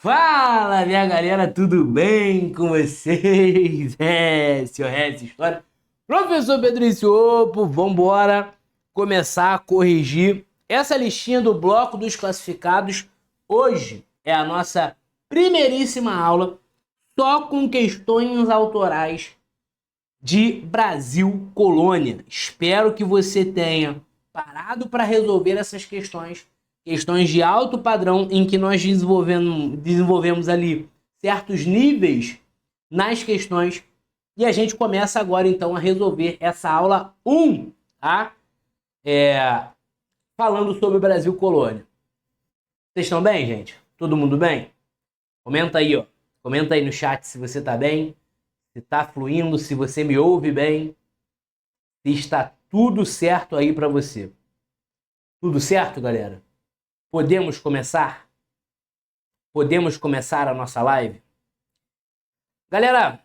Fala, minha galera, tudo bem com vocês? Senhor Regis História. Professor Pedrício Opo, vambora começar a corrigir essa listinha do bloco dos classificados. Hoje é a nossa primeiríssima aula só com questões autorais de Brasil Colônia. Espero que você tenha parado para resolver essas questões de alto padrão em que nós desenvolvemos ali certos níveis nas questões e a gente começa agora então a resolver essa aula 1, tá? Falando sobre o Brasil Colônia. Vocês estão bem, gente? Todo mundo bem? Comenta aí, ó. Comenta aí no chat se você tá bem, se tá fluindo, se você me ouve bem, se está tudo certo aí para você. Tudo certo, galera? Podemos começar? Podemos começar a nossa live? Galera,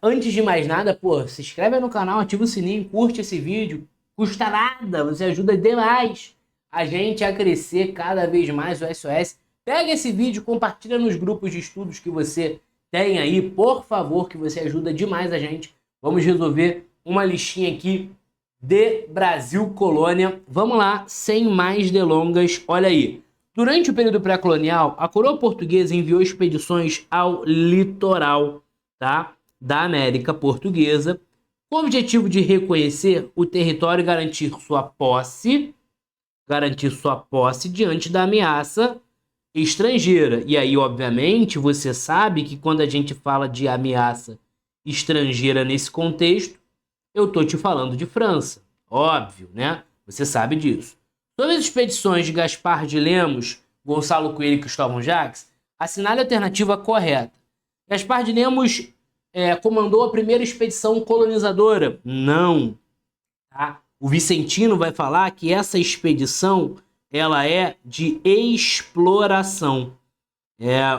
antes de mais nada, se inscreve aí no canal, ativa o sininho, curte esse vídeo. Custa nada, você ajuda demais a gente a crescer cada vez mais o SOS. Pega esse vídeo, compartilha nos grupos de estudos que você tem aí, por favor, que você ajuda demais a gente. Vamos resolver uma listinha aqui de Brasil Colônia. Vamos lá, sem mais delongas. Olha aí. Durante o período pré-colonial, a coroa portuguesa enviou expedições ao litoral, tá, da América Portuguesa, com o objetivo de reconhecer o território e garantir sua posse diante da ameaça estrangeira. E aí, obviamente, você sabe que quando a gente fala de ameaça estrangeira nesse contexto, eu tô te falando de França, óbvio, né? Você sabe disso. Sobre as expedições de Gaspar de Lemos, Gonçalo Coelho e Cristóvão Jacques, assinale a alternativa correta. Gaspar de Lemos comandou a primeira expedição colonizadora? Não. Tá? O Vicentino vai falar que essa expedição ela é de exploração.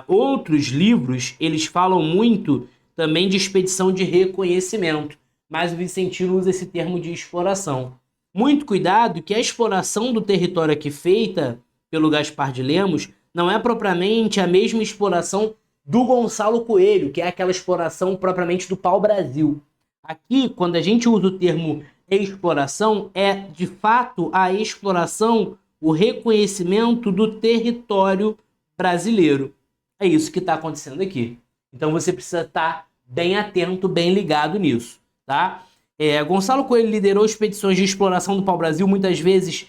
Outros livros eles falam muito também de expedição de reconhecimento, mas o Vicentino usa esse termo de exploração. Muito cuidado que a exploração do território aqui feita pelo Gaspar de Lemos não é propriamente a mesma exploração do Gonçalo Coelho, que é aquela exploração propriamente do pau-brasil. Aqui, quando a gente usa o termo exploração, é de fato a exploração, o reconhecimento do território brasileiro. É isso que está acontecendo aqui. Então você precisa estar bem atento, bem ligado nisso. Tá? Gonçalo Coelho liderou expedições de exploração do pau-brasil, muitas vezes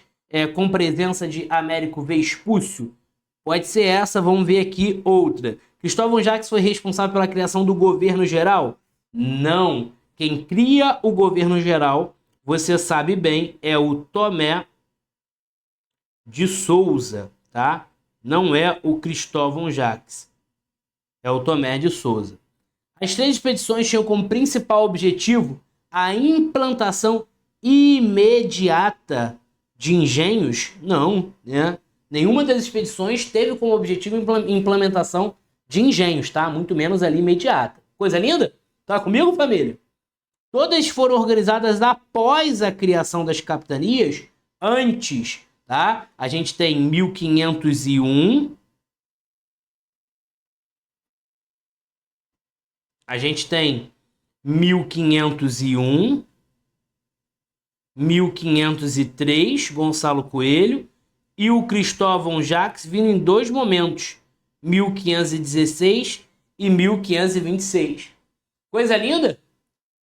com presença de Américo Vespúcio. Pode ser essa, vamos ver aqui outra. Cristóvão Jacques foi responsável pela criação do governo geral? Não. Quem cria o governo geral, você sabe bem, é o Tomé de Souza, tá? Não é o Cristóvão Jacques. É o Tomé de Souza. As 3 expedições tinham como principal objetivo a implantação imediata de engenhos? Não, né? Nenhuma das expedições teve como objetivo implementação de engenhos, tá? Muito menos ali imediata. Coisa linda? Tá comigo, família? Todas foram organizadas após a criação das capitanias, antes, tá? A gente tem 1501... A gente tem 1501, 1503, Gonçalo Coelho, e o Cristóvão Jacques vindo em 2 momentos, 1516 e 1526. Coisa linda?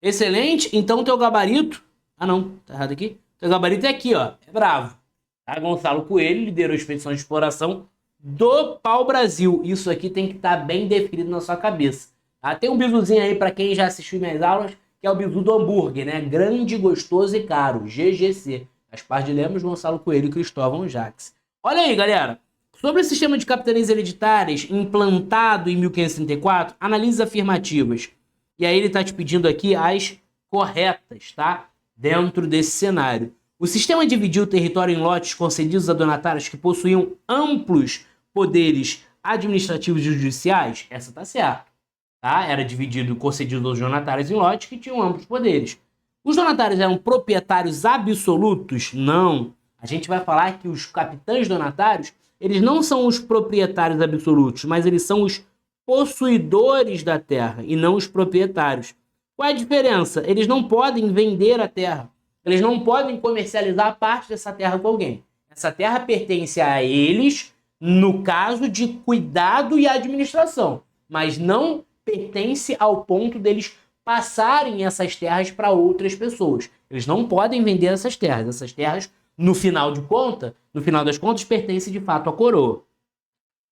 Excelente? Então teu gabarito... Ah não, tá errado aqui. Teu gabarito é aqui, ó. É bravo. Tá? Gonçalo Coelho liderou a expedição de exploração do pau-brasil. Isso aqui tem que estar bem definido na sua cabeça. Tem um bizuzinho aí para quem já assistiu minhas aulas, que é o bizu do hambúrguer, né? Grande, gostoso e caro, GGC. Gaspar de Lemos, Gonçalo Coelho e Cristóvão Jacques. Olha aí, galera. Sobre o sistema de capitanias hereditárias implantado em 1534, analise afirmativas. E aí ele está te pedindo aqui as corretas, tá? Dentro desse cenário. O sistema dividiu o território em lotes concedidos a donatários que possuíam amplos poderes administrativos e judiciais? Essa tá certa. Tá? Era dividido, concedido aos donatários em lotes que tinham amplos poderes. Os donatários eram proprietários absolutos? Não. A gente vai falar que os capitães donatários eles não são os proprietários absolutos, mas eles são os possuidores da terra e não os proprietários. Qual é a diferença? Eles não podem vender a terra. Eles não podem comercializar parte dessa terra com alguém. Essa terra pertence a eles, no caso de cuidado e administração, mas não pertence ao ponto deles passarem essas terras para outras pessoas. Eles não podem vender essas terras. Essas terras, no final das contas, pertencem de fato à coroa.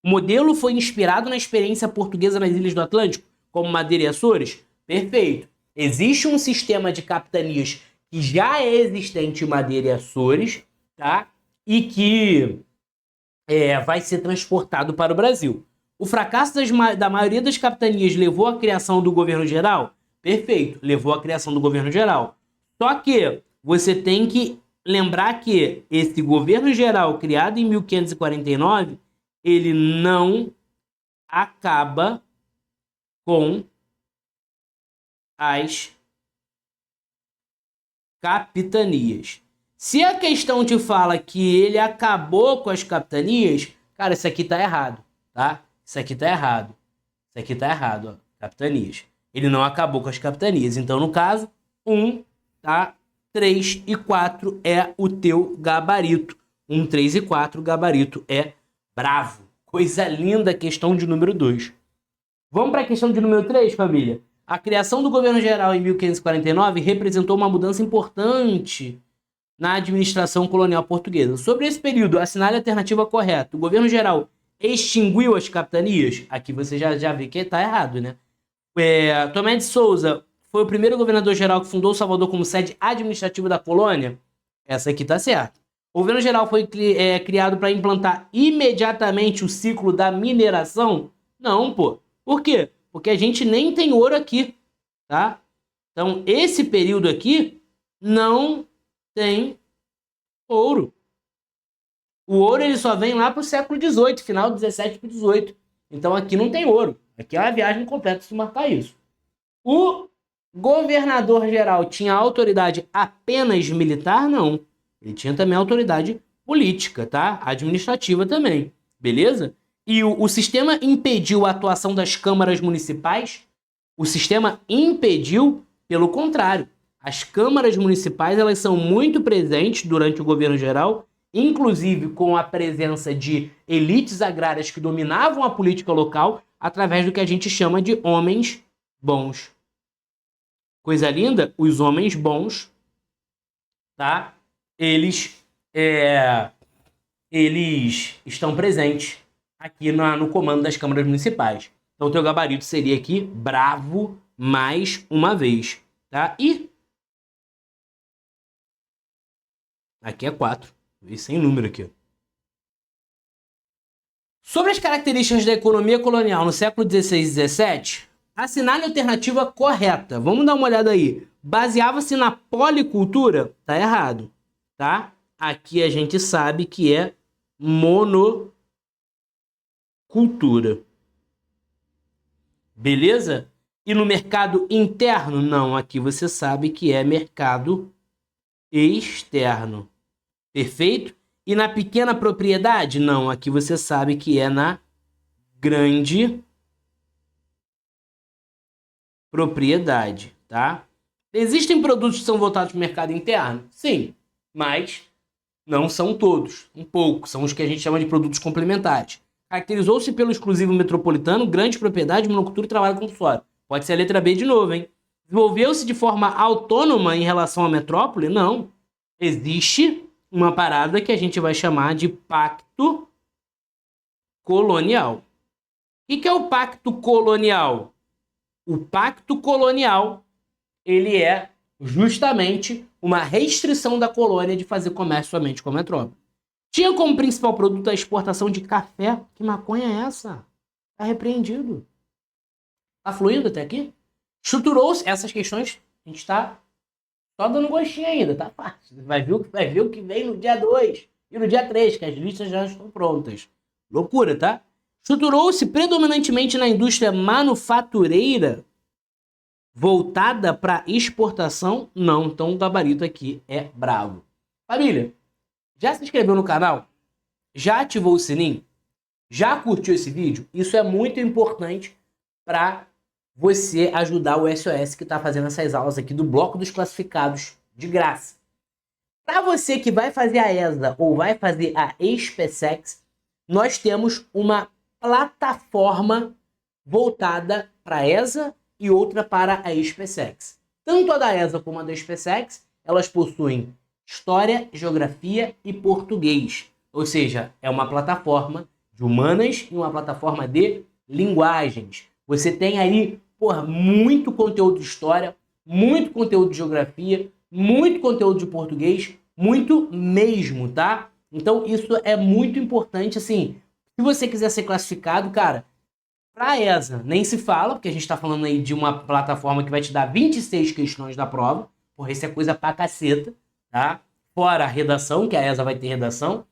O modelo foi inspirado na experiência portuguesa nas Ilhas do Atlântico, como Madeira e Açores? Perfeito. Existe um sistema de capitanias que já é existente em Madeira e Açores, tá? E que vai ser transportado para o Brasil. O fracasso da maioria das capitanias levou à criação do governo geral? Perfeito, levou à criação do governo geral. Só que você tem que lembrar que esse governo geral, criado em 1549, ele não acaba com as capitanias. Se a questão te fala que ele acabou com as capitanias, cara, isso aqui tá errado, tá? Isso aqui tá errado. Isso aqui tá errado, ó. Capitanias. Ele não acabou com as capitanias. Então, no caso, 1, tá? 3 e 4 é o teu gabarito. 1, 3 e 4, o gabarito é bravo. Coisa linda, questão de número 2. Vamos para a questão de número 3, família? A criação do governo geral em 1549 representou uma mudança importante na administração colonial portuguesa. Sobre esse período, assinale a alternativa correta. O governo geral extinguiu as capitanias? Aqui você já vê que está errado, né? Tomé de Souza foi o primeiro governador geral que fundou Salvador como sede administrativa da colônia? Essa aqui está certa. O governo geral foi criado para implantar imediatamente o ciclo da mineração? Não, pô. Por quê? Porque a gente nem tem ouro aqui, tá? Então, esse período aqui não tem ouro. O ouro ele só vem lá para o século XVIII, final do 17 para o 18. Então, aqui não tem ouro. Aqui é uma viagem completa se marcar isso. O governador geral tinha autoridade apenas militar? Não. Ele tinha também autoridade política, tá? Administrativa também. Beleza? E o sistema impediu a atuação das câmaras municipais? O sistema impediu, pelo contrário. As câmaras municipais elas são muito presentes durante o governo geral, inclusive com a presença de elites agrárias que dominavam a política local através do que a gente chama de homens bons. Coisa linda? Os homens bons, tá? Eles estão presentes aqui no comando das câmaras municipais. Então, o teu gabarito seria aqui, bravo, mais uma vez, tá? E aqui é 4. E sem número aqui. Sobre as características da economia colonial no século XVI e XVII, assinale a alternativa correta. Vamos dar uma olhada aí. Baseava-se na policultura? Tá errado, tá? Aqui a gente sabe que é monocultura. Beleza? E no mercado interno? Não, aqui você sabe que é mercado externo. Perfeito? E na pequena propriedade? Não, aqui você sabe que é na grande propriedade, tá? Existem produtos que são voltados para o mercado interno? Sim, mas não são todos. Um pouco, são os que a gente chama de produtos complementares. Caracterizou-se pelo exclusivo metropolitano, grande propriedade, monocultura e trabalho compulsório. Pode ser a letra B de novo, hein? Desenvolveu-se de forma autônoma em relação à metrópole? Não. Existe uma parada que a gente vai chamar de pacto colonial. O que é o pacto colonial? O pacto colonial, ele é justamente uma restrição da colônia de fazer comércio somente com a metrópole. Tinha como principal produto a exportação de café. Que maconha é essa? Tá repreendido. Tá fluindo até aqui? Estruturou-se essas questões. A gente tá só dando gostinho ainda, tá fácil. Vai ver o que vem no dia 2 e no dia 3, que as listas já estão prontas. Loucura, tá? Estruturou-se predominantemente na indústria manufatureira voltada para exportação? Não. Então o gabarito aqui é bravo. Família, já se inscreveu no canal? Já ativou o sininho? Já curtiu esse vídeo? Isso é muito importante para você ajudar o SOS que está fazendo essas aulas aqui do Bloco dos Classificados de graça. Para você que vai fazer a ESA ou vai fazer a SpaceX, nós temos uma plataforma voltada para a ESA e outra para a SpaceX. Tanto a da ESA como a da SpaceX, elas possuem História, Geografia e Português. Ou seja, é uma plataforma de humanas e uma plataforma de linguagens. Você tem aí, muito conteúdo de História, muito conteúdo de Geografia, muito conteúdo de Português, muito mesmo, tá? Então isso é muito importante, assim, se você quiser ser classificado, cara, para ESA nem se fala, porque a gente está falando aí de uma plataforma que vai te dar 26 questões da prova, isso é coisa pra caceta, tá? Fora a redação, que a ESA vai ter redação,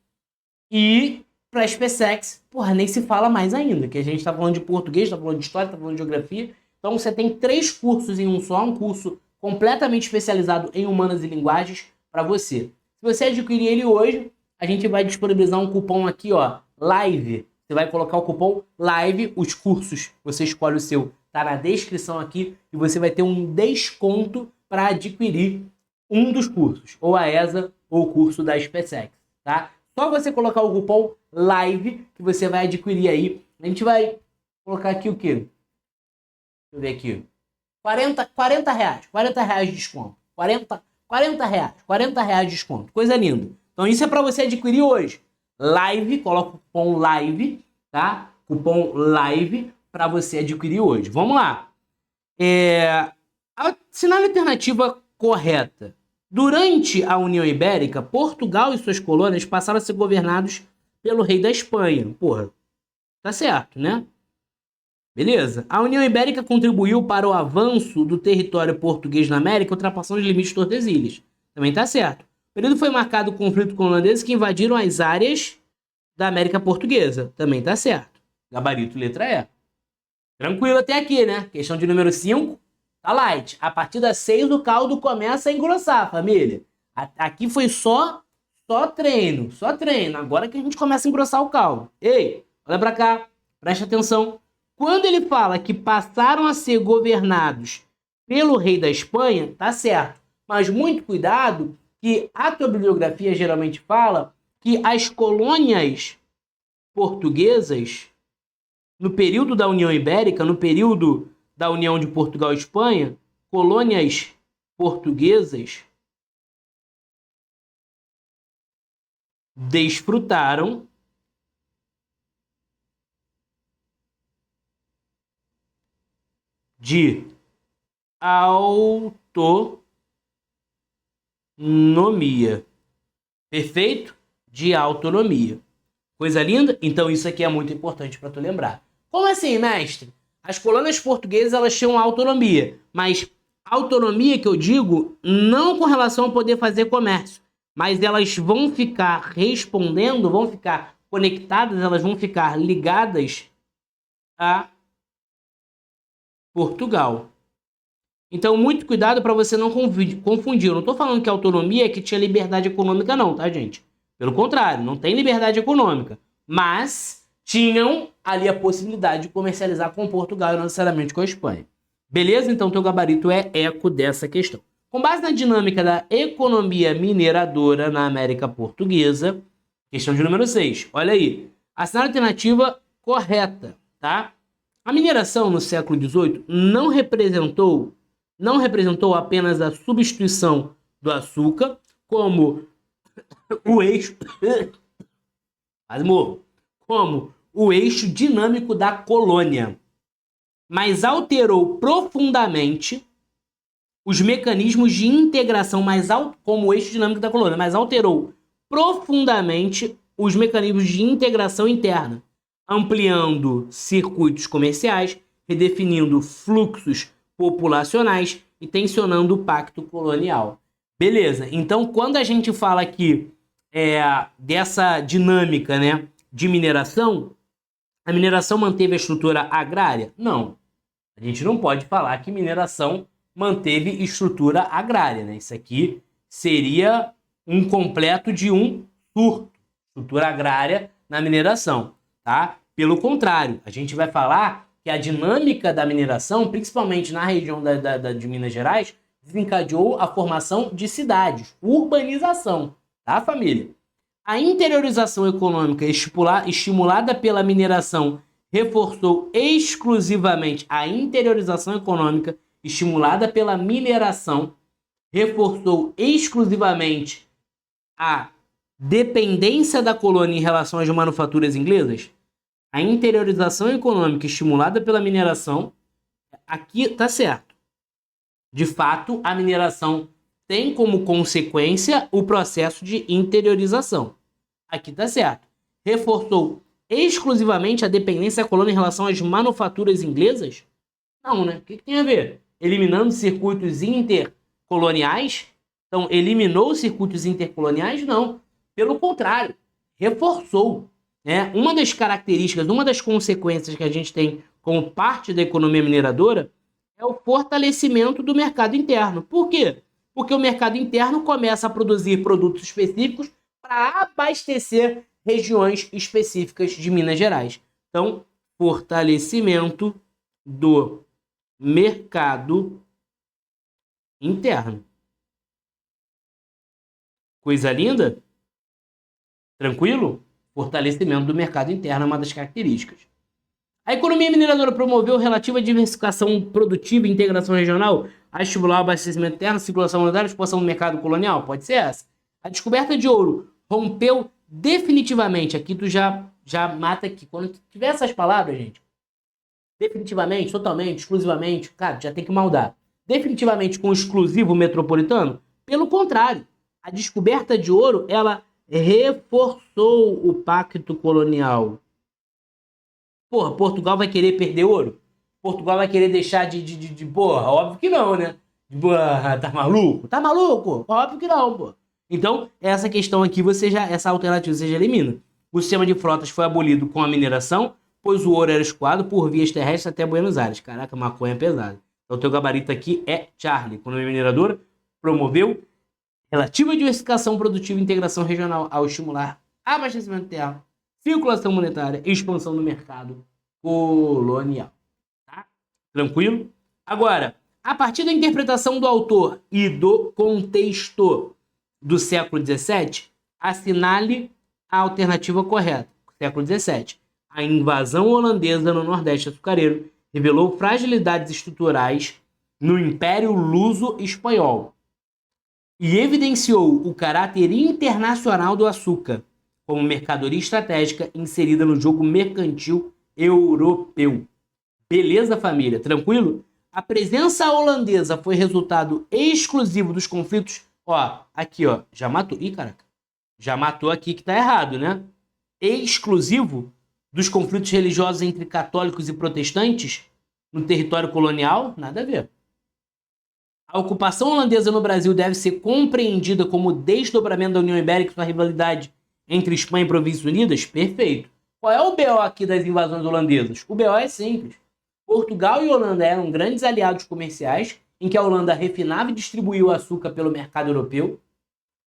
e para SpaceX, nem se fala mais ainda, que a gente está falando de português, está falando de história, está falando de geografia, então você tem 3 cursos em um só, um curso completamente especializado em humanas e linguagens para você. Se você adquirir ele hoje, a gente vai disponibilizar um cupom aqui, ó, LIVE. Você vai colocar o cupom LIVE, os cursos, você escolhe o seu, tá na descrição aqui, e você vai ter um desconto para adquirir um dos cursos, ou a ESA ou o curso da SpaceX, tá? Só você colocar o cupom LIVE que você vai adquirir aí. A gente vai colocar aqui o quê? Deixa eu ver aqui. 40 reais. 40 reais de desconto. 40 reais. 40 reais de desconto. Coisa linda. Então isso é para você adquirir hoje. LIVE, coloca o cupom LIVE, tá? Cupom LIVE para você adquirir hoje. Vamos lá. Assinale a alternativa correta. Durante a União Ibérica, Portugal e suas colônias passaram a ser governados pelo rei da Espanha. Tá certo, né? Beleza. A União Ibérica contribuiu para o avanço do território português na América, ultrapassando os limites de Tordesilhas. Também tá certo. O período foi marcado por conflito com holandeses que invadiram as áreas da América Portuguesa. Também tá certo. Gabarito letra E. Tranquilo até aqui, né? Questão de número 5. Tá light. A partir da 6 o caldo começa a engrossar, família. Aqui foi só treino. Só treino. Agora que a gente começa a engrossar o caldo. Ei, olha pra cá. Presta atenção. Quando ele fala que passaram a ser governados pelo rei da Espanha, tá certo. Mas muito cuidado que a tua bibliografia geralmente fala que as colônias portuguesas, no período da União Ibérica, no período da União de Portugal e Espanha, colônias portuguesas desfrutaram de autonomia. Perfeito? De autonomia. Coisa linda? Então isso aqui é muito importante para tu lembrar. Como assim, mestre? As colônias portuguesas, elas tinham autonomia, mas autonomia que eu digo não com relação a poder fazer comércio, mas elas vão ficar respondendo, vão ficar conectadas, elas vão ficar ligadas a Portugal. Então, muito cuidado para você não confundir. Eu não estou falando que a autonomia é que tinha liberdade econômica não, tá, gente? Pelo contrário, não tem liberdade econômica, mas tinham ali a possibilidade de comercializar com Portugal e não necessariamente com a Espanha. Beleza? Então, teu gabarito é eco dessa questão. Com base na dinâmica da economia mineradora na América Portuguesa, questão de número 6. Olha aí. Assinale a alternativa correta, tá? A mineração no século XVIII não representou apenas a substituição do açúcar como o eixo dinâmico da colônia, mas alterou profundamente os mecanismos de integração como o eixo dinâmico da colônia, mas alterou profundamente os mecanismos de integração interna, ampliando circuitos comerciais, redefinindo fluxos populacionais e tensionando o pacto colonial. Beleza, então quando a gente fala aqui dessa dinâmica, né, de mineração, a mineração manteve a estrutura agrária? Não. A gente não pode falar que mineração manteve estrutura agrária, né? Isso aqui seria um completo de um surto. estrutura agrária na mineração, tá? Pelo contrário, a gente vai falar que a dinâmica da mineração, principalmente na região de Minas Gerais, desencadeou a formação de cidades, urbanização, tá, família? A interiorização econômica estimulada pela mineração reforçou exclusivamente a interiorização econômica estimulada pela mineração, reforçou exclusivamente a dependência da colônia em relação às manufaturas inglesas. A interiorização econômica estimulada pela mineração, aqui tá certo. De fato, a mineração tem como consequência o processo de interiorização. Aqui tá certo. Reforçou exclusivamente a dependência da colônia em relação às manufaturas inglesas? Não, né? O que tem a ver? Eliminando circuitos intercoloniais? Então, eliminou os circuitos intercoloniais? Não. Pelo contrário, reforçou. Né? Uma das características, uma das consequências que a gente tem como parte da economia mineradora é o fortalecimento do mercado interno. Por quê? Porque o mercado interno começa a produzir produtos específicos para abastecer regiões específicas de Minas Gerais. Então, fortalecimento do mercado interno. Coisa linda? Tranquilo? Fortalecimento do mercado interno é uma das características. A economia mineradora promoveu relativa diversificação produtiva e integração regional a estimular o abastecimento interno, circulação monetária e expansão do mercado colonial? Pode ser essa. A descoberta de ouro rompeu definitivamente, aqui tu já mata aqui, quando tiver essas palavras, gente, definitivamente, totalmente, exclusivamente, cara, já tem que maldar. Definitivamente com o exclusivo metropolitano? Pelo contrário, a descoberta de ouro, ela reforçou o pacto colonial. Porra, Portugal vai querer perder ouro? Portugal vai querer deixar de porra? Óbvio que não, né? Porra, tá maluco? Tá maluco? Óbvio que não, pô. Então, essa questão aqui, essa alternativa você já elimina. O sistema de frotas foi abolido com a mineração, pois o ouro era escoado por vias terrestres até Buenos Aires. Caraca, maconha é pesada. Então, o teu gabarito aqui é Charlie. Economia mineradora promoveu relativa diversificação produtiva e integração regional ao estimular abastecimento interno, circulação monetária e expansão do mercado colonial. Tá? Tranquilo? Agora, a partir da interpretação do autor e do contexto do século XVII, assinale a alternativa correta. Século XVII. A invasão holandesa no Nordeste açucareiro revelou fragilidades estruturais no Império Luso-Espanhol e evidenciou o caráter internacional do açúcar como mercadoria estratégica inserida no jogo mercantil europeu. Beleza, família? Tranquilo? A presença holandesa foi resultado exclusivo dos conflitos. Ó, aqui, ó, já matou. Ih, caraca. Já matou aqui que tá errado, né? Exclusivo dos conflitos religiosos entre católicos e protestantes no território colonial? Nada a ver. A ocupação holandesa no Brasil deve ser compreendida como desdobramento da União Ibérica e sua rivalidade entre Espanha e Províncias Unidas? Perfeito. Qual é o BO aqui das invasões holandesas? O BO é simples. Portugal e Holanda eram grandes aliados comerciais, em que a Holanda refinava e distribuía o açúcar pelo mercado europeu.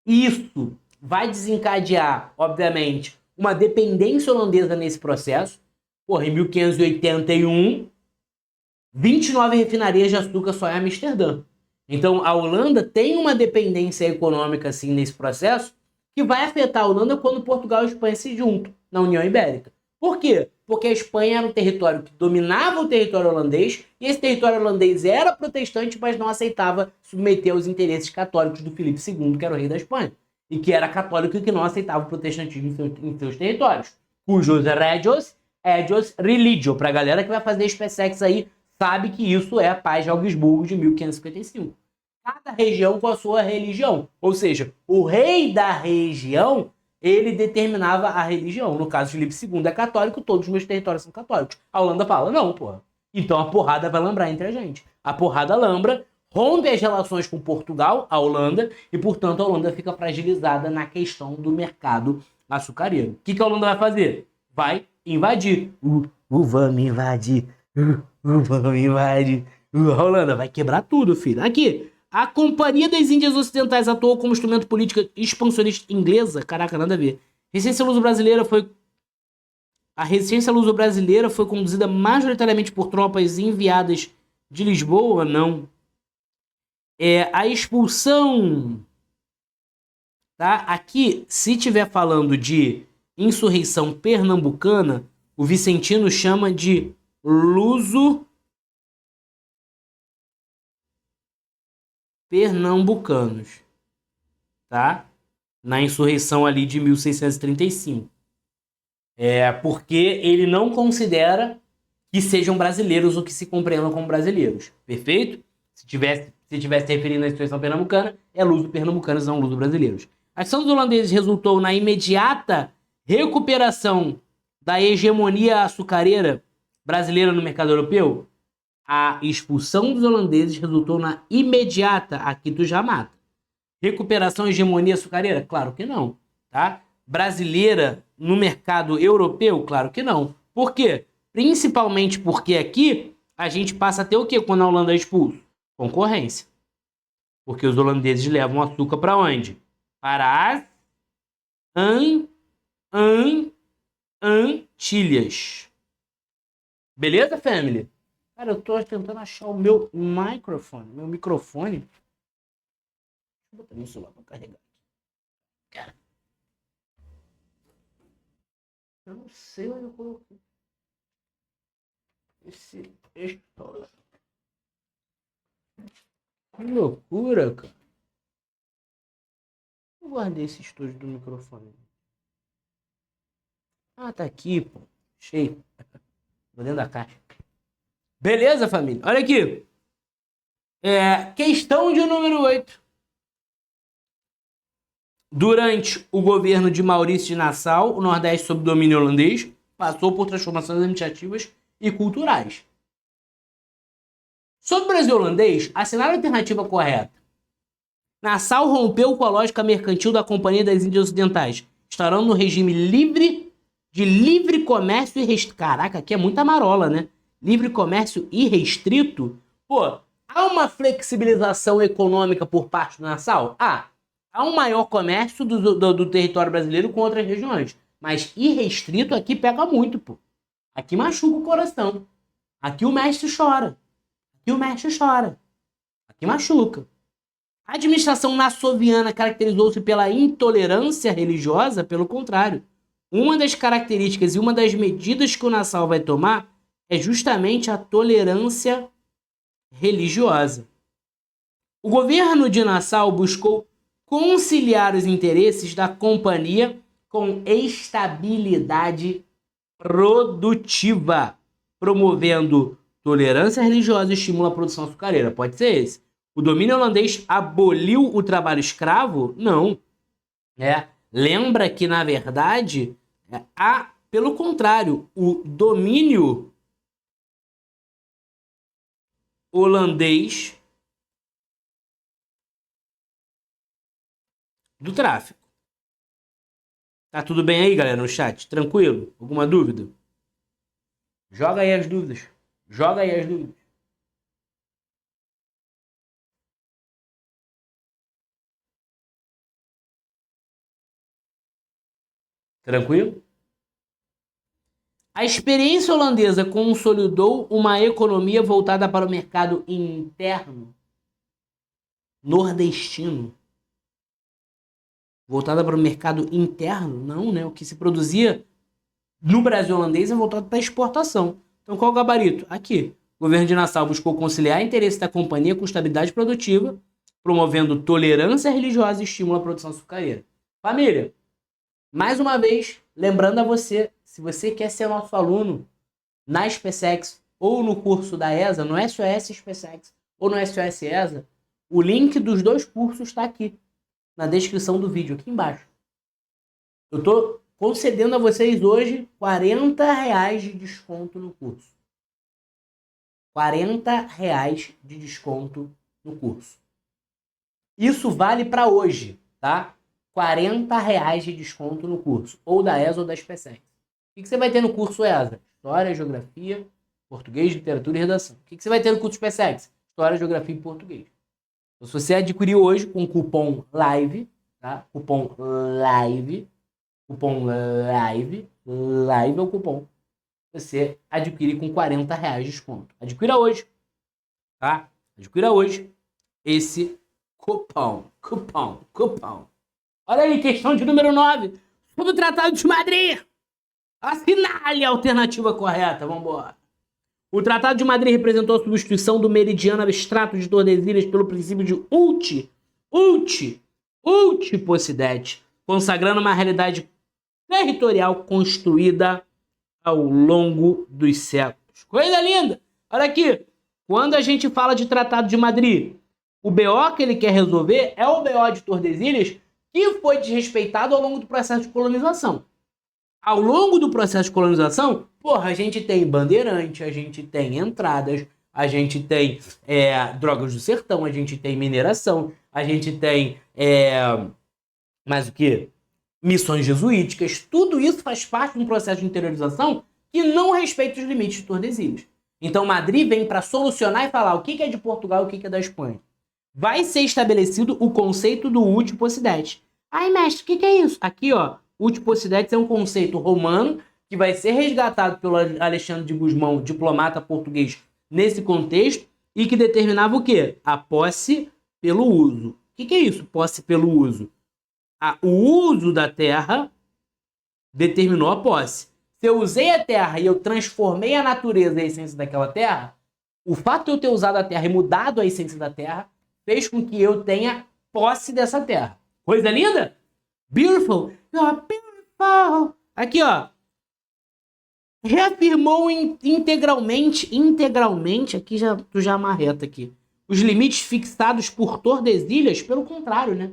Isso vai desencadear, obviamente, uma dependência holandesa nesse processo. Porra, em 1581, 29 refinarias de açúcar só em Amsterdã. Então, a Holanda tem uma dependência econômica, assim, nesse processo, que vai afetar a Holanda quando Portugal e a Espanha se juntam na União Ibérica. Por quê? Porque a Espanha era um território que dominava o território holandês, e esse território holandês era protestante, mas não aceitava submeter aos interesses católicos do Filipe II, que era o rei da Espanha, e que era católico e que não aceitava o protestantismo em seus territórios. Cujos regios religio, pra galera que vai fazer SpaceX aí, sabe que isso é a Paz de Augsburgo de 1555. Cada região com a sua religião. Ou seja, o rei da região, ele determinava a religião. No caso, Filipe II é católico, todos os meus territórios são católicos. A Holanda fala, não, porra. Então a porrada vai lambrar entre a gente. A porrada lambra, rompe as relações com Portugal, a Holanda, e portanto a Holanda fica fragilizada na questão do mercado açucareiro. O que a Holanda vai fazer? Vai invadir. Vamos invadir. Vamos invadir. A Holanda vai quebrar tudo, filho. Aqui, a Companhia das Índias Ocidentais atuou como instrumento político expansionista inglesa, caraca, nada a ver, A resistência luso-brasileira foi conduzida majoritariamente por tropas enviadas de Lisboa? Não. A expulsão, tá? Aqui, se estiver falando de insurreição pernambucana, o Vicentino chama de luso-pernambucanos, tá? Na insurreição ali de 1635. Porque ele não considera que sejam brasileiros ou que se compreendam como brasileiros. Perfeito? Se tivesse referindo à insurreição pernambucana, é luso-pernambucanos, não luso-brasileiros. A ação dos holandeses resultou na imediata recuperação da hegemonia açucareira brasileira no mercado europeu? A expulsão dos holandeses resultou na imediata, aqui tu já mata, recuperação da hegemonia açucareira? Claro que não, tá? Brasileira no mercado europeu? Claro que não. Por quê? Principalmente porque aqui a gente passa a ter o quê quando a Holanda é expulso? Concorrência. Porque os holandeses levam açúcar para onde? Para as Antilhas. Beleza, family? Cara, eu tô tentando achar o meu microfone. Deixa eu botar meu celular pra carregar. Cara, eu não sei onde eu coloquei esse. Que loucura, cara. Eu guardei esse estojo do microfone. Ah, tá aqui, pô. Cheio. Vou dentro da caixa. Beleza, família? Olha aqui. Questão de número 8. Durante o governo de Maurício de Nassau, o Nordeste sob domínio holandês passou por transformações administrativas e culturais. Sobre o Brasil holandês, assinaram a alternativa correta. Nassau rompeu com a lógica mercantil da Companhia das Índias Ocidentais, instaurando um regime de livre comércio e restrito. Caraca, aqui é muita marola, né? Livre comércio irrestrito. Pô, há uma flexibilização econômica por parte do Nassau? Há um maior comércio do território brasileiro com outras regiões. Mas irrestrito aqui pega muito, pô. Aqui machuca o coração. Aqui o mestre chora. Aqui machuca. A administração nassoviana caracterizou-se pela intolerância religiosa? Pelo contrário. Uma das características e uma das medidas que o Nassau vai tomar é justamente a tolerância religiosa. O governo de Nassau buscou conciliar os interesses da companhia com estabilidade produtiva, promovendo tolerância religiosa e estímulo à produção açucareira. Pode ser esse. O domínio holandês aboliu o trabalho escravo? Não. Lembra que, na verdade, pelo contrário, o domínio holandês do tráfico. Tá tudo bem aí, galera, no chat? Tranquilo? Alguma dúvida? Joga aí as dúvidas. Tranquilo? A experiência holandesa consolidou uma economia voltada para o mercado interno nordestino. Voltada para o mercado interno? Não, né? O que se produzia no Brasil holandês é voltado para a exportação. Então, qual é o gabarito? Aqui. O governo de Nassau buscou conciliar interesse da companhia com estabilidade produtiva, promovendo tolerância religiosa e estímulo à produção açucareira. Família, mais uma vez, lembrando a você, se você quer ser nosso aluno na SpaceX ou no curso da ESA, no SOS SpaceX ou no SOS ESA, o link dos dois cursos está aqui, na descrição do vídeo, aqui embaixo. Eu estou concedendo a vocês hoje R$40 de desconto no curso. R$40 de desconto no curso. Isso vale para hoje, tá? R$40 de desconto no curso, ou da ESA ou da SpaceX. O que você vai ter no curso ESA? História, Geografia, Português, Literatura e Redação. O que você vai ter no curso SpaceX? História, Geografia e Português. Então, se você adquirir hoje com o cupom LIVE, tá? Cupom cupom LIVE é o cupom. Você adquire com R$40 de desconto. Adquira hoje, tá? Adquira hoje esse cupom. Olha aí, questão de número 9. Sobre o Tratado de Madrid. Assinale a alternativa correta. Vamos embora. O Tratado de Madrid representou a substituição do meridiano abstrato de Tordesilhas pelo princípio de ultipossidete, consagrando uma realidade territorial construída ao longo dos séculos. Coisa linda! Olha aqui, quando a gente fala de Tratado de Madrid, o BO que ele quer resolver é o BO de Tordesilhas, que foi desrespeitado ao longo do processo de colonização. Ao longo do processo de colonização, a gente tem bandeirante, a gente tem entradas, a gente tem drogas do sertão, a gente tem mineração, a gente tem mais o quê? Missões jesuíticas. Tudo isso faz parte de um processo de interiorização que não respeita os limites de Tordesilhas. Então Madrid vem para solucionar e falar o que é de Portugal e o que é da Espanha. Vai ser estabelecido o conceito do ultipossidete. Ai, mestre, o que é isso? Aqui, ó, ultipossidete é um conceito romano que vai ser resgatado pelo Alexandre de Gusmão, diplomata português, nesse contexto, e que determinava o quê? A posse pelo uso. O que é isso, posse pelo uso? O uso da terra determinou a posse. Se eu usei a terra e eu transformei a natureza e a essência daquela terra, o fato de eu ter usado a terra e mudado a essência da terra fez com que eu tenha posse dessa terra. Coisa linda? Beautiful. Beautiful. Aqui, ó. Reafirmou integralmente, aqui tu já amarreta aqui, os limites fixados por Tordesilhas, pelo contrário, né?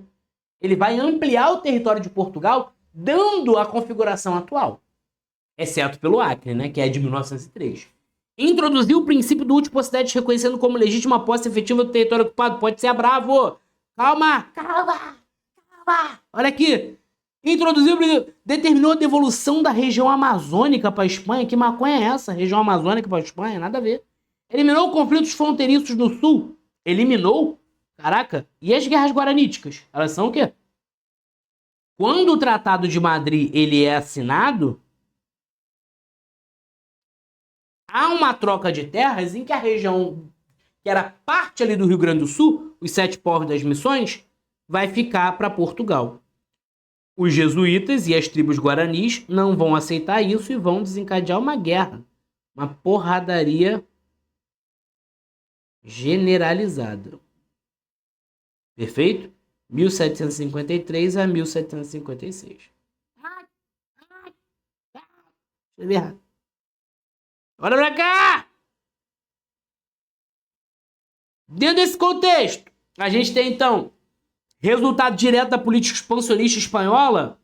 Ele vai ampliar o território de Portugal, dando a configuração atual. Exceto pelo Acre, né? Que é de 1903. Introduziu o princípio do ultipossidete, reconhecendo como legítima posse efetiva do território ocupado. Pode ser bravo. Calma. Olha aqui. Determinou a devolução da região amazônica para a Espanha. Que maconha é essa? Região amazônica para a Espanha? Nada a ver. Eliminou conflitos fronteiriços no sul. Eliminou? Caraca. E as guerras guaraníticas? Elas são o quê? Quando o Tratado de Madrid ele é assinado, há uma troca de terras em que a região que era parte ali do Rio Grande do Sul, os 7 povos das missões, vai ficar para Portugal. Os jesuítas e as tribos guaranis não vão aceitar isso e vão desencadear uma guerra. Uma porradaria generalizada. Perfeito? 1753 a 1756. Deixa eu ver. Olha pra cá! Dentro desse contexto, a gente tem, então, resultado direto da política expansionista espanhola,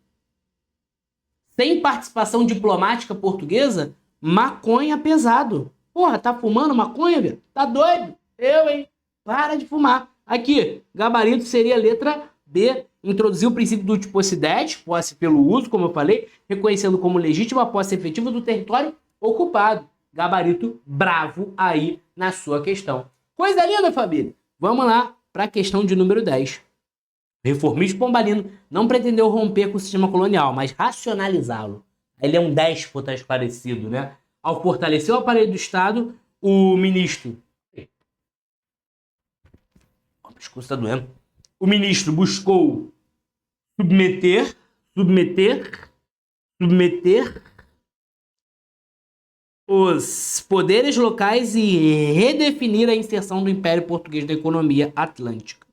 sem participação diplomática portuguesa, maconha pesado. Porra, tá fumando maconha, velho? Tá doido? Eu, hein? Para de fumar. Aqui, gabarito seria a letra B. Introduziu o princípio do ultipossidete, posse pelo uso, como eu falei, reconhecendo como legítima a posse efetiva do território ocupado. Gabarito bravo aí na sua questão. Coisa linda, família. Vamos lá para a questão de número 10. Reformista pombalino não pretendeu romper com o sistema colonial, mas racionalizá-lo. Ele é um déspota esclarecido, né? Ao fortalecer o aparelho do Estado, o ministro... O pescoço está doendo. O ministro buscou submeter os poderes locais e redefinir a inserção do Império Português na economia atlântica.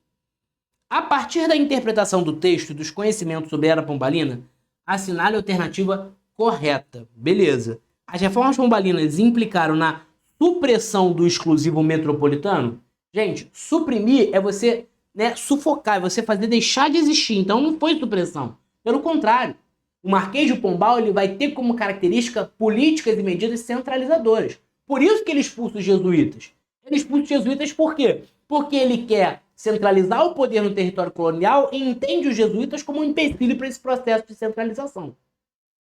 A partir da interpretação do texto e dos conhecimentos sobre a Era Pombalina, assinale a alternativa correta. Beleza. As reformas pombalinas implicaram na supressão do exclusivo metropolitano? Gente, suprimir é você, sufocar, é você fazer deixar de existir. Então não foi supressão. Pelo contrário, o Marquês de Pombal ele vai ter como característica políticas e medidas centralizadoras. Por isso que ele expulsa os jesuítas. Ele expulsa os jesuítas por quê? Porque ele quer centralizar o poder no território colonial e entende os jesuítas como um empecilho para esse processo de centralização.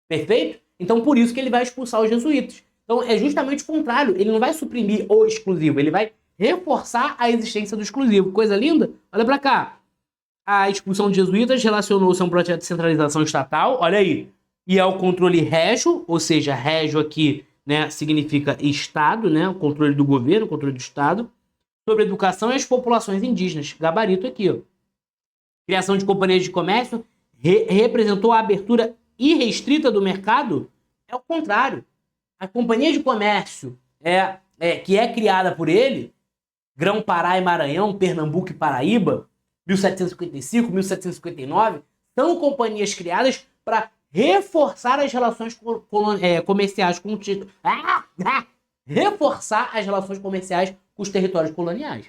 Perfeito? Então por isso que ele vai expulsar os jesuítas. Então é justamente o contrário. Ele não vai suprimir o exclusivo, ele vai reforçar a existência do exclusivo. Coisa linda? Olha pra cá. A expulsão de jesuítas relacionou-se a um projeto de centralização estatal. Olha aí. e é o controle régio, ou seja, régio aqui, né, significa Estado, né, o controle do governo, o controle do Estado, sobre a educação e as populações indígenas. Gabarito aqui, ó. Criação de companhias de comércio representou a abertura irrestrita do mercado? É o contrário. A companhia de comércio que é criada por ele, Grão-Pará e Maranhão, Pernambuco e Paraíba, 1755, 1759, são companhias criadas para reforçar as relações comerciais com reforçar as relações comerciais com os territórios coloniais.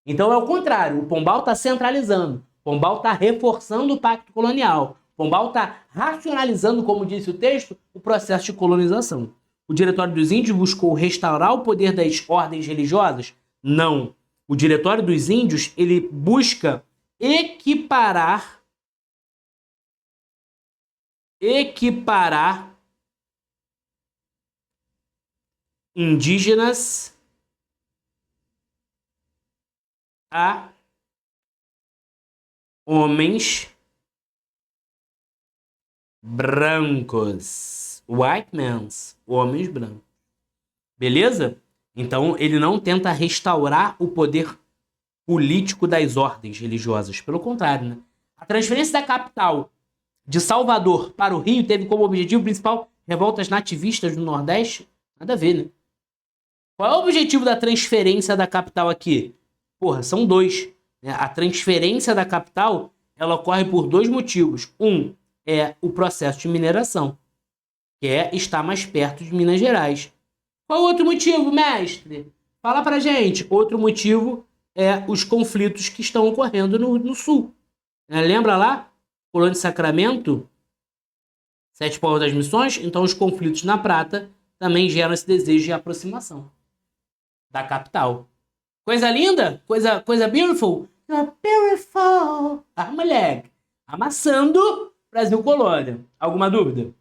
Então é o contrário, o Pombal está centralizando, o Pombal está reforçando o pacto colonial, o Pombal está racionalizando, como disse o texto, o processo de colonização. O Diretório dos Índios buscou restaurar o poder das ordens religiosas? Não. O Diretório dos Índios, ele busca equiparar indígenas a homens brancos. White men, homens brancos. Beleza? Então, ele não tenta restaurar o poder político das ordens religiosas. Pelo contrário, né? A transferência da capital de Salvador para o Rio teve como objetivo principal revoltas nativistas do Nordeste? Nada a ver, né? Qual é o objetivo da transferência da capital aqui? Porra, são dois. Né? A transferência da capital, ela ocorre por dois motivos. Um é o processo de mineração, que é estar mais perto de Minas Gerais. Qual outro motivo, mestre? Fala pra gente. Outro motivo é os conflitos que estão ocorrendo no sul. Lembra lá? Colônia de Sacramento, Sete Povos das Missões? Então os conflitos na Prata também geram esse desejo de aproximação da capital. Coisa linda? Coisa beautiful? You're beautiful. Ah, moleque. Amassando Brasil Colônia. Alguma dúvida?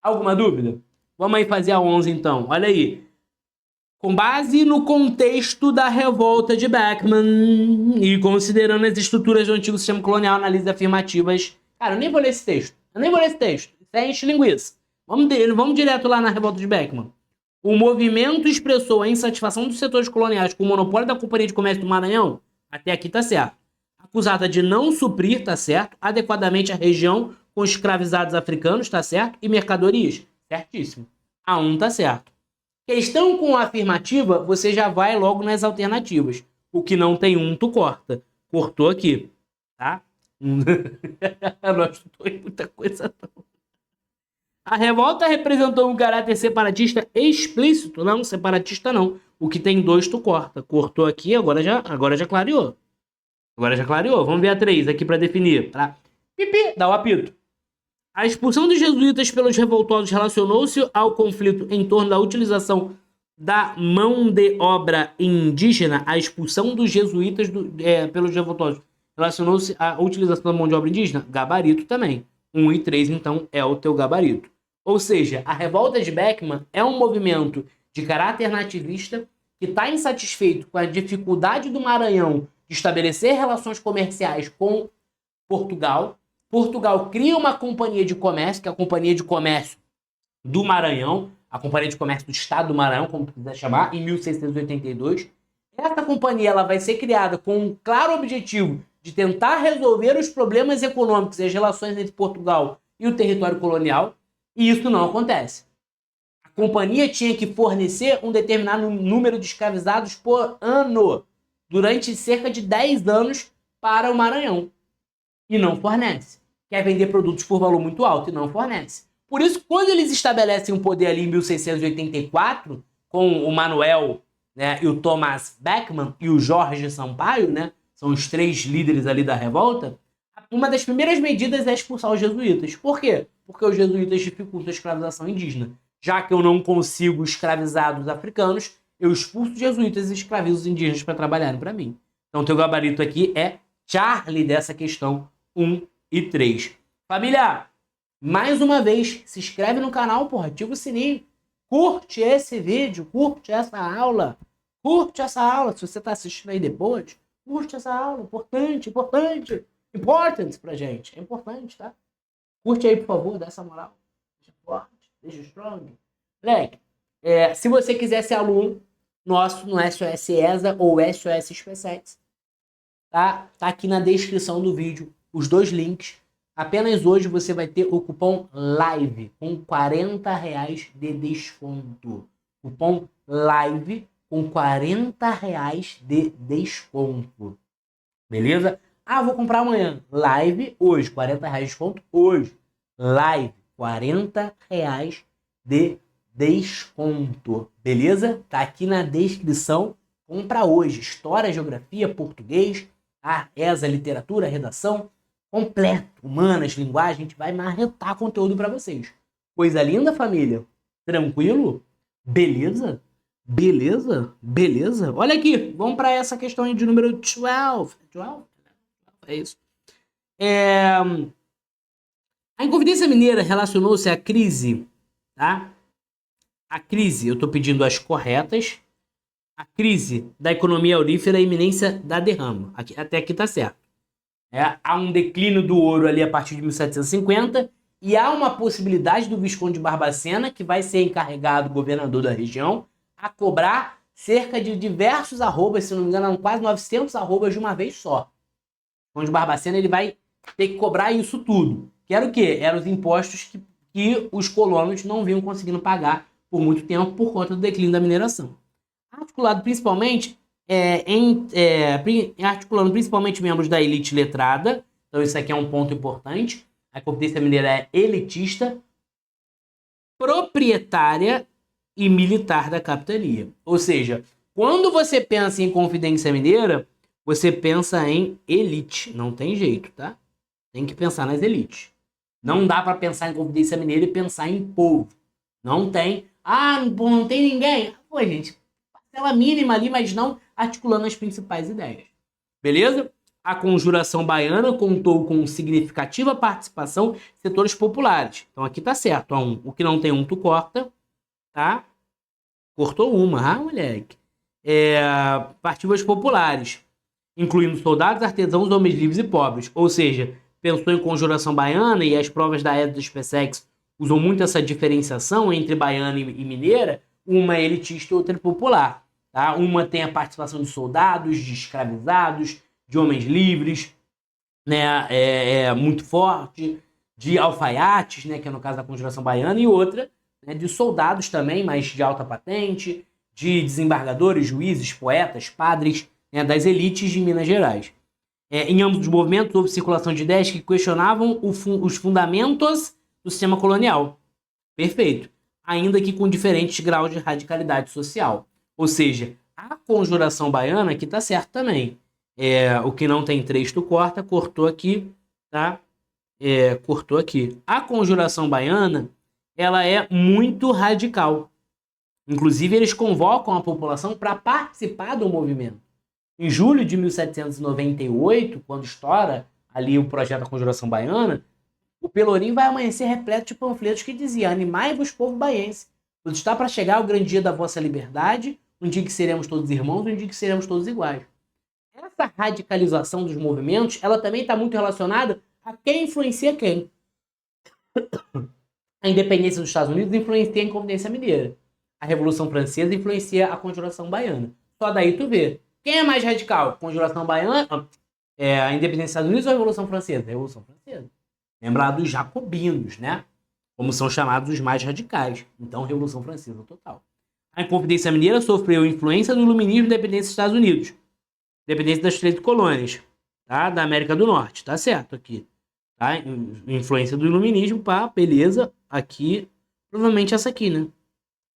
Alguma dúvida? Vamos aí fazer a 11 então. Olha aí. Com base no contexto da revolta de Beckman e considerando as estruturas do antigo sistema colonial, analise afirmativas. Cara, eu nem vou ler esse texto. Isso é enche linguiça. Vamos direto lá na revolta de Beckman. O movimento expressou a insatisfação dos setores coloniais com o monopólio da Companhia de Comércio do Maranhão. Até aqui tá certo. Acusada de não suprir, tá certo, adequadamente a região com escravizados africanos, tá certo, e mercadorias. Certíssimo. A 1 tá certo. Questão com a afirmativa, você já vai logo nas alternativas. O que não tem tu corta. Cortou aqui, tá? Não estudou muita coisa, não. A revolta representou um caráter separatista explícito? Não, separatista não. O que tem 2 tu corta. Cortou aqui, agora já clareou. Vamos ver a 3 aqui para definir. Tá? Pipi, dá o apito. A expulsão dos jesuítas pelos revoltosos relacionou-se ao conflito em torno da utilização da mão de obra indígena. A expulsão dos jesuítas pelos revoltosos relacionou-se à utilização da mão de obra indígena? Gabarito também. 1 e 3, então, é o teu gabarito. Ou seja, a revolta de Beckman é um movimento de caráter nativista que está insatisfeito com a dificuldade do Maranhão de estabelecer relações comerciais com Portugal. Portugal cria uma companhia de comércio, que é a Companhia de Comércio do Maranhão, a Companhia de Comércio do Estado do Maranhão, como tu quiser chamar, em 1682. Essa companhia ela vai ser criada com um claro objetivo de tentar resolver os problemas econômicos e as relações entre Portugal e o território colonial, e isso não acontece. A companhia tinha que fornecer um determinado número de escravizados por ano, durante cerca de 10 anos para o Maranhão, e não fornece. Quer vender produtos por valor muito alto e não fornece. Por isso, quando eles estabelecem o poder ali em 1684, com o Manuel, né, e o Thomas Beckman e o Jorge Sampaio, né, são os 3 líderes ali da revolta, uma das primeiras medidas é expulsar os jesuítas. Por quê? Porque os jesuítas dificultam a escravização indígena. Já que eu não consigo escravizar os africanos, eu expulso os jesuítas e escravizo os indígenas para trabalharem para mim. Então, teu gabarito aqui é Charlie dessa questão 1 e 3. Família, mais uma vez, se inscreve no canal, porra, ativa o sininho. Curte esse vídeo, curte essa aula. Curte essa aula, se você está assistindo aí depois. Curte essa aula, importante pra gente. É importante, tá? Curte aí, por favor, dá essa moral. Deixa strong. Moleque, se você quiser ser aluno nosso no SOS ESA ou SOS SpaceX, tá? Tá aqui na descrição do vídeo os dois links. Apenas hoje você vai ter o cupom LIVE com R$ 40 de desconto. Cupom LIVE com R$ 40 de desconto. Beleza? Ah, vou comprar amanhã. Live hoje, R$ 40 de desconto hoje. Live, R$ 40 de desconto. Beleza? Tá aqui na descrição. Compra hoje. História, geografia, português, ESA, literatura, redação, completo. Humanas, linguagem, a gente vai marretar conteúdo para vocês. Coisa linda, família? Tranquilo? Beleza? Beleza? Beleza? Olha aqui, vamos para essa questão aí de número 12. 12? É isso. A Inconfidência Mineira relacionou-se à crise, tá? A crise, eu estou pedindo as corretas. A crise da economia aurífera e a iminência da derrama. Até aqui tá certo. Há um declínio do ouro ali a partir de 1750 e há uma possibilidade do Visconde de Barbacena, que vai ser encarregado governador da região, a cobrar cerca de diversos arrobas, se não me engano, quase 900 arrobas de uma vez só. O Visconde de Barbacena ele vai ter que cobrar isso tudo. Que era o quê? Eram os impostos que os colonos não vinham conseguindo pagar por muito tempo por conta do declínio da mineração. Articulado principalmente articulando principalmente membros da elite letrada. Então isso aqui é um ponto importante. A Inconfidência Mineira é elitista, proprietária e militar da capitania. Ou seja, quando você pensa em Inconfidência Mineira, você pensa em elite. Não tem jeito, tá? Tem que pensar nas elites. Não dá para pensar em Inconfidência Mineira e pensar em povo. Não tem. Não tem ninguém. Pô, gente, parcela mínima ali, mas não articulando as principais ideias. Beleza? A Conjuração Baiana contou com significativa participação de setores populares. Então aqui tá certo. O que não tem tu corta, tá? Cortou uma, moleque. Partidas populares, incluindo soldados, artesãos, homens livres e pobres. Ou seja, pensou em Conjuração Baiana e as provas da ESA do SpaceX usam muito essa diferenciação entre baiana e mineira. Uma é elitista e outra é popular. Tá? Uma tem a participação de soldados, de escravizados, de homens livres, né? Muito forte, de alfaiates, né? Que é no caso da Conjuração Baiana, e outra, né? De soldados também, mas de alta patente, de desembargadores, juízes, poetas, padres, né? Das elites de Minas Gerais. Em ambos os movimentos houve circulação de ideias que questionavam os fundamentos do sistema colonial. Perfeito. Ainda que com diferentes graus de radicalidade social. Ou seja, a Conjuração Baiana aqui tá certo também. O que não tem três tu corta, cortou aqui, tá? Cortou aqui. A Conjuração Baiana, ela é muito radical. Inclusive, eles convocam a população para participar do movimento. Em julho de 1798, quando estoura ali o projeto da Conjuração Baiana, o Pelourinho vai amanhecer repleto de panfletos que dizia: animai-vos, povo baiense, pois está para chegar o grande dia da vossa liberdade, um dia que seremos todos irmãos, um dia que seremos todos iguais. Essa radicalização dos movimentos, ela também está muito relacionada a quem influencia quem. A independência dos Estados Unidos influencia a Inconfidência Mineira. A Revolução Francesa influencia a Conjuração Baiana. Só daí tu vê. Quem é mais radical? Conjuração Baiana, a independência dos Estados Unidos ou a Revolução Francesa? A Revolução Francesa. Lembrar dos jacobinos, né? Como são chamados os mais radicais. Então, Revolução Francesa total. A Inconfidência Mineira sofreu influência do iluminismo e independência dos Estados Unidos. Independência das 13 colônias, tá? Da América do Norte. Tá certo aqui. Tá? Influência do iluminismo, pá, beleza. Aqui, provavelmente essa aqui, né?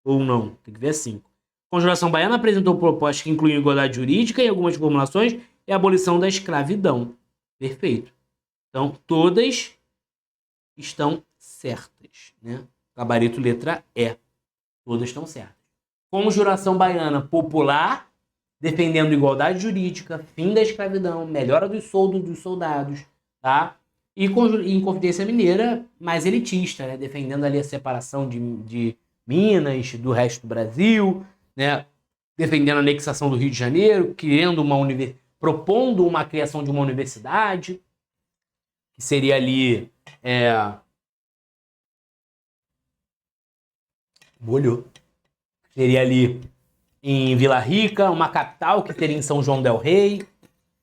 Ou não, tem que ver assim. Conjuração Baiana apresentou propostas que incluíam igualdade jurídica em algumas formulações e a abolição da escravidão. Perfeito. Então, todas estão certas, né? Gabarito letra E. Todas estão certas. Conjuração Baiana popular, defendendo igualdade jurídica, fim da escravidão, melhora dos soldos dos soldados, tá? E Inconfidência Mineira, mais elitista, né? Defendendo ali a separação de Minas, do resto do Brasil, né? Defendendo a anexação do Rio de Janeiro, propondo uma criação de uma universidade, que seria ali Molhou. Seria ali em Vila Rica, uma capital que teria em São João del Rei.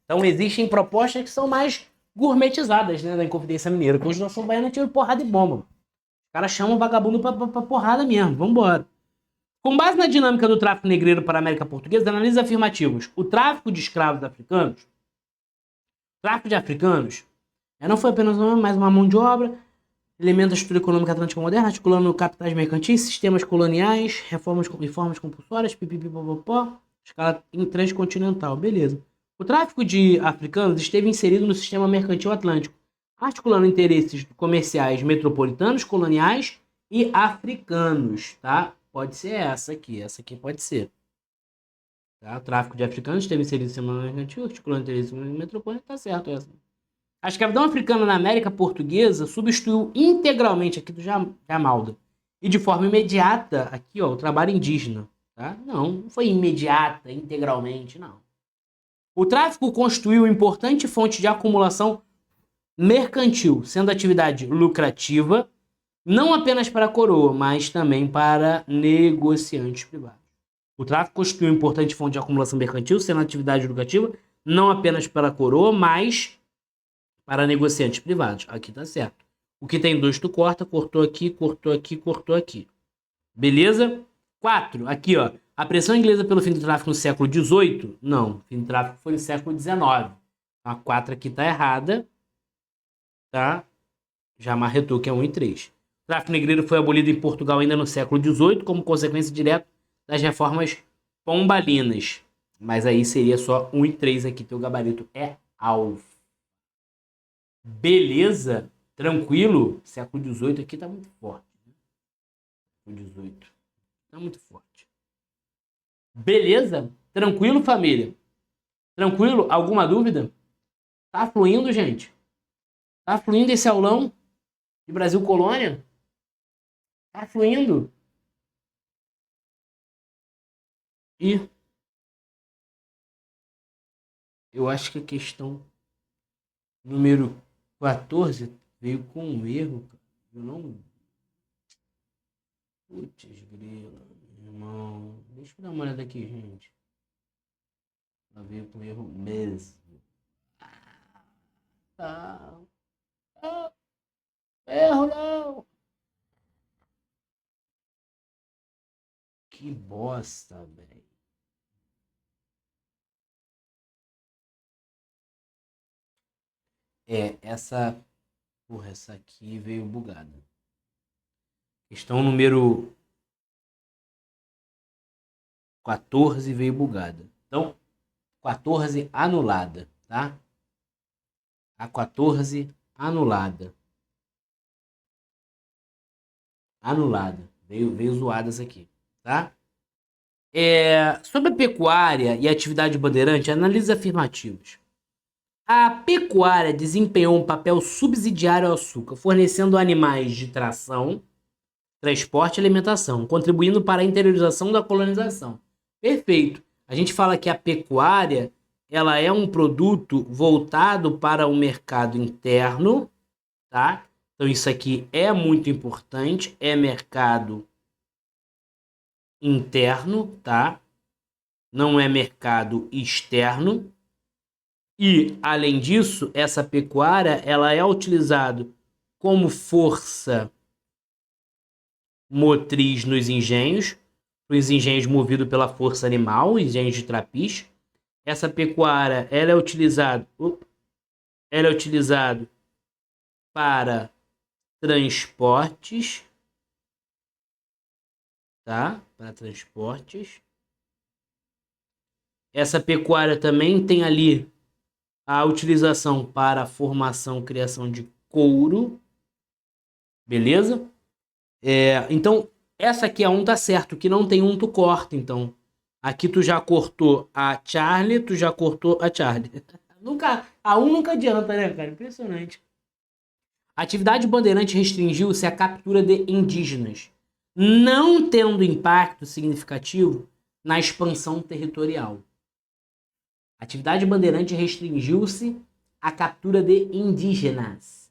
Então existem propostas que são mais gourmetizadas, né, da Inconfidência Mineira. Que hoje nós somos baianos tiro porrada e bomba. Os caras chamam o vagabundo pra porrada mesmo. Vambora. Com base na dinâmica do tráfico negreiro para a América Portuguesa, analisa afirmativos. O tráfico de escravos africanos, não foi apenas mais uma mão de obra, elemento da estrutura econômica atlântica moderna, articulando capitais mercantis, sistemas coloniais, reformas compulsórias, pipipipopopó, escala transcontinental, beleza. O tráfico de africanos esteve inserido no sistema mercantil atlântico, articulando interesses comerciais metropolitanos, coloniais e africanos, tá? Pode ser essa aqui pode ser. Tá? O tráfico de africanos esteve inserido no sistema mercantil, articulando interesses metropolitanos, tá certo essa. A escravidão africana na América Portuguesa substituiu integralmente, aqui do Jamalda, e de forma imediata, aqui ó, o trabalho indígena. Tá? Não foi imediata, integralmente, não. O tráfico constituiu importante fonte de acumulação mercantil, sendo atividade lucrativa, não apenas para a coroa, mas também para negociantes privados. O tráfico constituiu importante fonte de acumulação mercantil, sendo atividade lucrativa, não apenas para a coroa, mas para negociantes privados. Aqui tá certo. O que tem 2 tu corta, cortou aqui, cortou aqui, cortou aqui. Beleza? 4, aqui ó. A pressão inglesa pelo fim do tráfico no século XVIII? Não, o fim do tráfico foi no século XIX. A 4 aqui tá errada. Tá? Já marretou que é 1 e 3. O tráfico negreiro foi abolido em Portugal ainda no século XVIII como consequência direta das reformas pombalinas. Mas aí seria só 1 e 3 aqui. Teu gabarito é alfa. Beleza? Tranquilo? Século XVIII aqui tá muito forte. Século XVIII. Tá muito forte. Beleza? Tranquilo, família? Tranquilo? Alguma dúvida? Tá fluindo, gente? Tá fluindo esse aulão de Brasil Colônia? Tá fluindo? E eu acho que a questão número 14 veio com um erro, cara. Eu não... Putz, grila, irmão. Deixa eu dar uma olhada aqui, gente. Ela veio com erro mesmo. Tá. Erro não. Que bosta, velho. Essa... Porra, essa aqui veio bugada. Questão número 14 veio bugada. Então, 14 anulada, tá? A 14 anulada. Anulada. Veio zoadas aqui, tá? Sobre a pecuária e a atividade bandeirante, analise afirmativos. A pecuária desempenhou um papel subsidiário ao açúcar, fornecendo animais de tração, transporte e alimentação, contribuindo para a interiorização da colonização. Perfeito. A gente fala que a pecuária ela é um produto voltado para o mercado interno, tá? Então isso aqui é muito importante, é mercado interno, tá? Não é mercado externo. E, além disso, essa pecuária ela é utilizada como força motriz nos engenhos, os engenhos movidos pela força animal, engenhos de trapiche. Essa pecuária ela é utilizada para transportes, tá? Para transportes. Essa pecuária também tem ali a utilização para a formação, criação de couro, beleza? Então, essa aqui a 1 tá certo, que não tem 1 tu corta, então. Aqui tu já cortou a Charlie, tu já cortou a Charlie. A 1 nunca adianta, né, cara? Impressionante. A atividade bandeirante restringiu-se à captura de indígenas, não tendo impacto significativo na expansão territorial. A atividade bandeirante restringiu-se à captura de indígenas,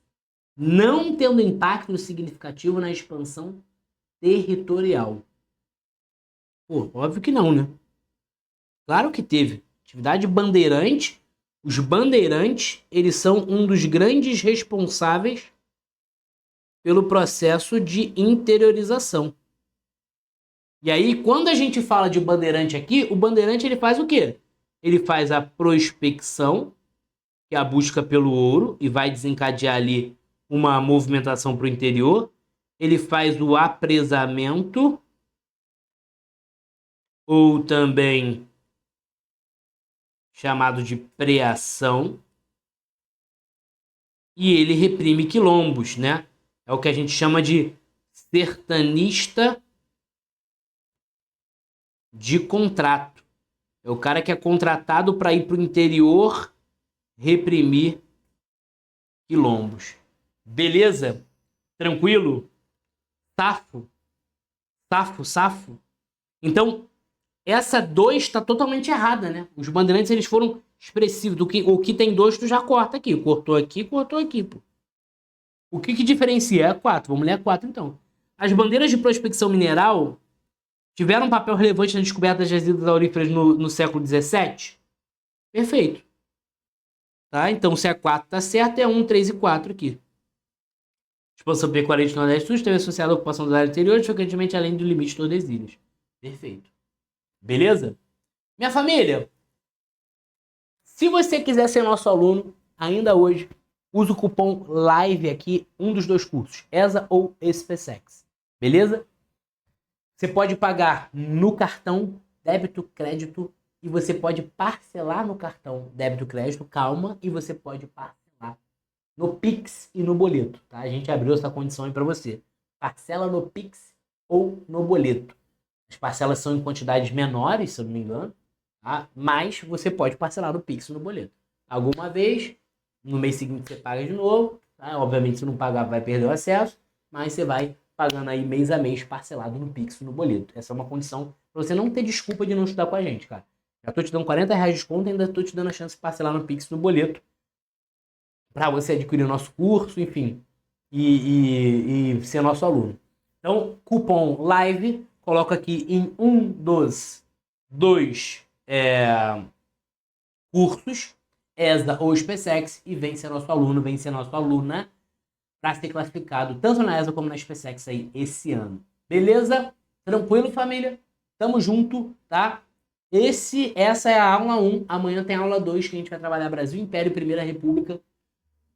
não tendo impacto significativo na expansão territorial. Pô, óbvio que não, né? Claro que teve. Atividade bandeirante. Os bandeirantes, eles são um dos grandes responsáveis pelo processo de interiorização. E aí, quando a gente fala de bandeirante aqui, o bandeirante ele faz o quê? Ele faz a prospecção, que é a busca pelo ouro, e vai desencadear ali uma movimentação para o interior. Ele faz o apresamento, ou também chamado de preação, e ele reprime quilombos, né? É o que a gente chama de sertanista de contrato. É o cara que é contratado para ir para o interior reprimir quilombos. Beleza? Tranquilo? Safo? Safo, safo? Então, essa 2 está totalmente errada, né? Os bandeirantes eles foram expressivos. O que tem 2, tu já corta aqui. Cortou aqui, pô. O que diferencia? É a 4. Vamos ler a 4, então. As bandeiras de prospecção mineral tiveram um papel relevante na descoberta das jazidas auríferas no século XVII? Perfeito. Tá? Então, se a 4 tá certo, é 1, 3 e 4 aqui. Expansão pecuária do Nordeste Sul esteve associada à ocupação das áreas interiores, frequentemente além do limite de Tordesilhas. Perfeito. Beleza? Minha família, se você quiser ser nosso aluno, ainda hoje, usa o cupom LIVE aqui, um dos 2 cursos, ESA ou SPSEX. Beleza? Você pode pagar no cartão débito, crédito, e você pode parcelar no cartão débito, crédito, calma, e você pode parcelar no Pix e no boleto, tá? A gente abriu essa condição aí para você. Parcela no Pix ou no boleto. As parcelas são em quantidades menores, se eu não me engano, tá? Mas você pode parcelar no Pix ou no boleto. Alguma vez, no mês seguinte você paga de novo, tá? Obviamente se não pagar vai perder o acesso, mas você vai pagando aí mês a mês parcelado no Pix ou no boleto. Essa é uma condição para você não ter desculpa de não estudar com a gente, cara. Já tô te dando R$40 de desconto e ainda tô te dando a chance de parcelar no Pix e no boleto para você adquirir o nosso curso, enfim, e ser nosso aluno. Então, cupom LIVE, coloca aqui em um dos 2 cursos, ESA ou SPSEX, e vem ser nosso aluno, vem ser nossa aluna, para ser classificado tanto na ESA como na SPSEX aí esse ano. Beleza? Tranquilo, família? Tamo junto, tá? Essa é a aula 1. Amanhã tem a aula 2, que a gente vai trabalhar Brasil, Império e Primeira República.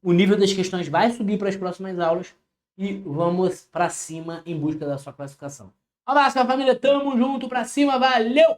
O nível das questões vai subir para as próximas aulas e vamos para cima em busca da sua classificação. Um abraço, minha família. Tamo junto, pra cima. Valeu!